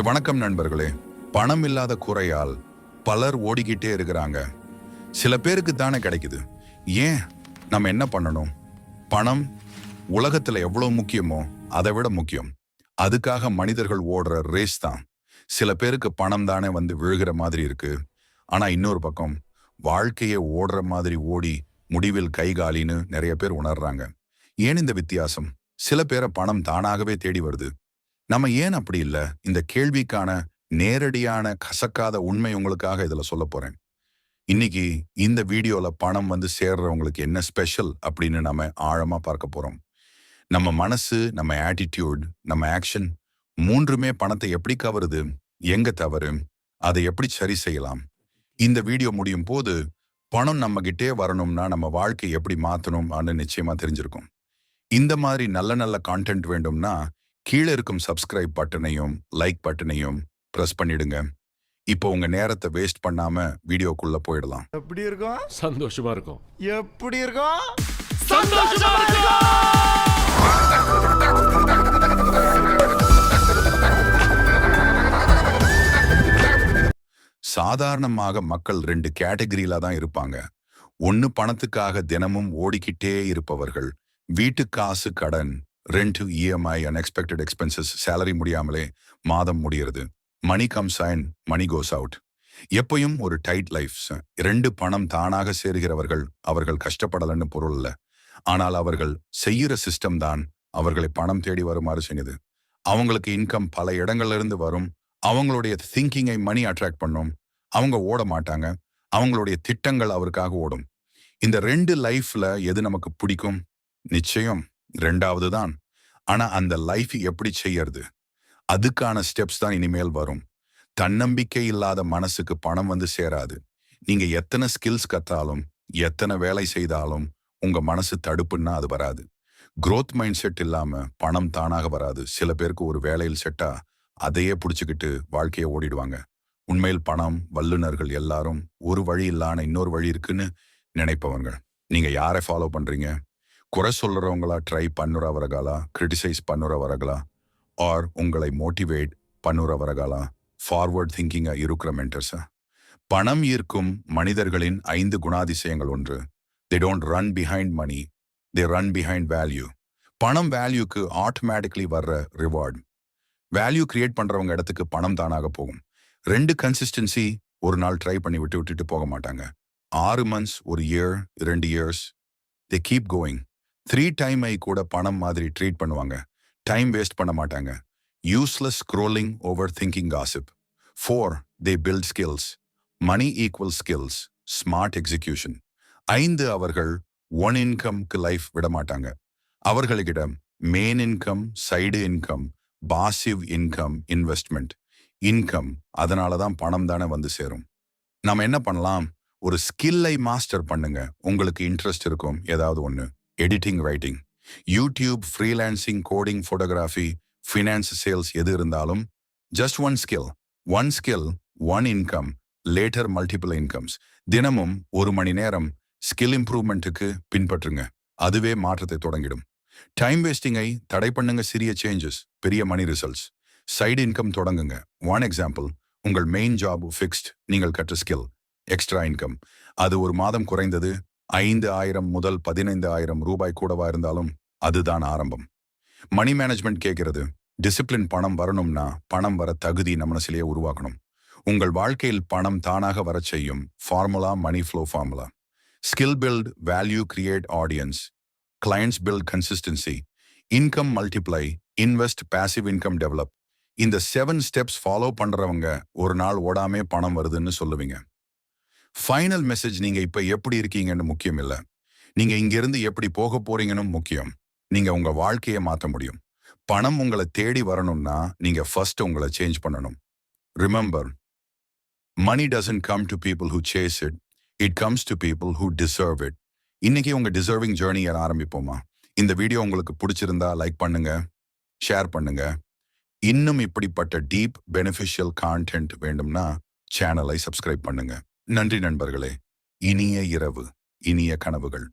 வணக்கம் நண்பர்களே. பணம் இல்லாத குறையால் பலர் ஓடிக்கிட்டே இருக்கிறாங்க. சில பேருக்கு தானே கிடைக்குது. ஏன்? நம்ம என்ன பண்ணணும்? பணம் உலகத்துல எவ்வளவு முக்கியமோ அதை விட முக்கியம். அதுக்காக மனிதர்கள் ஓடுற ரேஸ் தான். சில பேருக்கு பணம் தானே வந்து விழுகிற மாதிரி இருக்கு. ஆனா இன்னொரு பக்கம் வாழ்க்கையை ஓடுற மாதிரி ஓடி முடிவில் கைகாலின்னு நிறைய பேர் உணர்றாங்க. ஏன் இந்த வித்தியாசம்? சில பேரை பணம் தானாகவே தேடி வருது. நம்ம ஏன் அப்படி இல்லை? இந்த கேள்விக்கான நேரடியான கசக்காத உண்மை உங்களுக்காக இதுல சொல்ல போறேன். இன்னைக்கு இந்த வீடியோல பணம் வந்து சேர்றவங்களுக்கு என்ன ஸ்பெஷல் அப்படின்னு நம்ம ஆழமா பார்க்க போறோம். நம்ம மனசு, நம்ம ஆட்டிடியூட், நம்ம ஆக்ஷன் மூன்றுமே பணத்தை எப்படி கவருது, எங்க தவறு, அதை எப்படி சரி செய்யலாம். இந்த வீடியோ முடியும் போது பணம் நம்ம கிட்டே வரணும்னா நம்ம வாழ்க்கை எப்படி மாத்தணும் நிச்சயமா தெரிஞ்சிருக்கும். இந்த மாதிரி நல்ல நல்ல கான்டென்ட் வேண்டும்னா கீழே இருக்கும் சப்ஸ்கிரைப் பட்டனையும் லைக் பட்டனையும் பிரஸ் பண்ணிடுங்க. இப்போ உங்க நேரத்தை வேஸ்ட் பண்ணாம வீடியோக்குள்ள போயிடலாம். எப்படி இருக்கும்? சந்தோஷமா இருக்கும். எப்படி இருக்கும்? சந்தோஷமா இருக்கும். சாதாரணமாக மக்கள் ரெண்டு கேட்டகரியில தான் இருப்பாங்க. ஒன்னு பணத்துக்காக தினமும் ஓடிக்கிட்டே இருப்பவர்கள். வீட்டு காசு, கடன், rent, EMI, unexpected expenses, salary முடியாமலே மாதம் முடிகிறது. Money comes and money goes out. எப்பயும் ஒரு டைட் லைஃப். ரெண்டு பணம் தானாக சேர்கிறவர்கள் அவர்கள் கஷ்டப்படலன்னு பொருள் இல்ல. ஆனால் அவர்கள் செய்யற சிஸ்டம் தான் அவர்களை பணம் தேடி வருமாறு செய்யுது. அவங்களுக்கு இன்கம் பல இடங்கள்ல இருந்து வரும். அவங்களுடைய திங்கிங்கை மணி அட்ராக்ட் பண்ணும். அவங்க ஓட மாட்டாங்க. அவங்களுடைய திட்டங்கள் அவருக்காக ஓடும். இந்த ரெண்டு லைஃப்ல எது நமக்கு பிடிக்கும்? நிச்சயம் ரெண்டாவது தான். ஆனா அந்த லைஃப் எப்படி செய்யறது, அதுக்கான ஸ்டெப்ஸ் தான் இனிமேல் வரும். தன்னம்பிக்கை இல்லாத மனசுக்கு பணம் வந்து சேராது. நீங்க எத்தனை ஸ்கில்ஸ் கத்தாலும், எத்தனை வேலை செய்தாலும் உங்க மனசு தடுப்புன்னா அது வராது. growth மைண்ட் செட் இல்லாம பணம் தானாக வராது. சில பேருக்கு ஒரு வேலையில் செட்டா அதையே பிடிச்சுக்கிட்டு வாழ்க்கையை ஓடிடுவாங்க. உண்மையில் பணம் வல்லுநர்கள் எல்லாரும் ஒரு வழி இல்லான இன்னொரு வழி இருக்குன்னு நினைப்பவங்க. நீங்க யாரை ஃபாலோ பண்றீங்க? குறை சொல்றவங்களா, ட்ரை பண்ணுறவர்களா, கிரிட்டிசைஸ் பண்ணுறவர்களா, ஆர் உங்களை மோட்டிவேட் பண்ணுறவர்களா, ஃபார்வர்ட் திங்கிங்கா இருக்கிற மென்டர்ஸா? பணம் ஈர்க்கும் மனிதர்களின் 5 குணாதிசயங்கள் ஒன்று. They don't run behind money, they run behind value. பணம் வேல்யூக்கு ஆட்டோமேட்டிக்லி வர்ற ரிவார்டு. வேல்யூ கிரியேட் பண்றவங்க இடத்துக்கு பணம் தானாக போகும். 2 கன்சிஸ்டன்சி. ஒரு நாள் ட்ரை பண்ணி விட்டுட்டு போக மாட்டாங்க. 6 months, ஒரு year, 2 years, they keep going. 3 time கூட பணம் மாதிரி ட்ரீட் பண்ணுவாங்க. டைம் வேஸ்ட் பண்ண மாட்டாங்க. Useless scrolling, over thinking, gossip. 4, தே பில்ட் ஸ்கில்ஸ். மணி ஈக்குவல் ஸ்கில்ஸ், ஸ்மார்ட் எக்ஸிகியூஷன். 5, அவர்கள் ஒன் இன்கம்க்கு லைஃப் விட மாட்டாங்க. அவர்களிடம் main income, side income, passive income, investment income. அதனால தான் பணம் தானே வந்து சேரும். நம்ம என்ன பண்ணலாம்? ஒரு ஸ்கில்லை மாஸ்டர் பண்ணுங்க. உங்களுக்கு இன்ட்ரெஸ்ட் இருக்கும் ஏதாவது ஒன்று. Editing, writing, YouTube, freelancing, coding, photography, finance, sales, எது இருந்தாலும் just one skill, one income, later multiple incomes. தினமும் 1 மணி நேரம் ஸ்கில் இம்ப்ரூவ்மெண்ட்டுக்கு பின்பற்றுங்க. அதுவே மாற்றத்தை தொடங்கிடும். டைம் வேஸ்டிங்கை தடை பண்ணுங்க. சிறிய சேஞ்சஸ், பெரிய மணி ரிசல்ட்ஸ். சைடு இன்கம் தொடங்குங்க. ஒன் எக்ஸாம்பிள், உங்கள் மெயின் ஜாப் ஃபிக்ஸ்ட், நீங்கள் கற்ற ஸ்கில், எக்ஸ்ட்ரா இன்கம். அது ஒரு மாதம் குறைந்தது 5,000 முதல் 15,000 ரூபாய் கூடவா இருந்தாலும் அதுதான் ஆரம்பம். மணி மேனேஜ்மெண்ட் கேட்கிறது. டிசிப்ளின். பணம் வரணும்னா பணம் வர தகுதி மனசிலேயே உருவாக்கணும். உங்கள் வாழ்க்கையில் பணம் தானாக வர செய்யும் formula money flow formula. Skill build, value create, audience, clients build, consistency, income multiply, invest, passive income develop. இந்த 7 ஸ்டெப்ஸ் ஃபாலோ பண்றவங்க ஒரு நாள் ஓடாமே பணம் வருதுன்னு சொல்லுவீங்க. ஃபைனல் மெசேஜ், நீங்க இப்ப எப்படி இருக்கீங்கன்னு முக்கியம் இல்ல. நீங்க இங்கிருந்து எப்படி போக போறீங்கன்னு முக்கியம். நீங்க உங்க வாழ்க்கையை மாற்ற முடியும். பணம் உங்களை தேடி வரணும்னா நீங்க ஃபர்ஸ்ட் உங்களை சேஞ்ச் பண்ணணும். Remember, money doesn't come to people who chase it, it comes to people who deserve it. இன்னைக்கு உங்க டிசர்விங் ஜேர்னியை ஆரம்பிப்போமா? இந்த வீடியோ உங்களுக்கு பிடிச்சிருந்தா லைக் பண்ணுங்க, ஷேர் பண்ணுங்க. இன்னும் இப்படிப்பட்ட டீப் பெனிஃபிஷியல் கான்டென்ட் வேண்டும்னா சேனலை சப்ஸ்கிரைப் பண்ணுங்க. நன்றி நண்பர்களே. இனிய இரவு, இனிய கனவுகள்.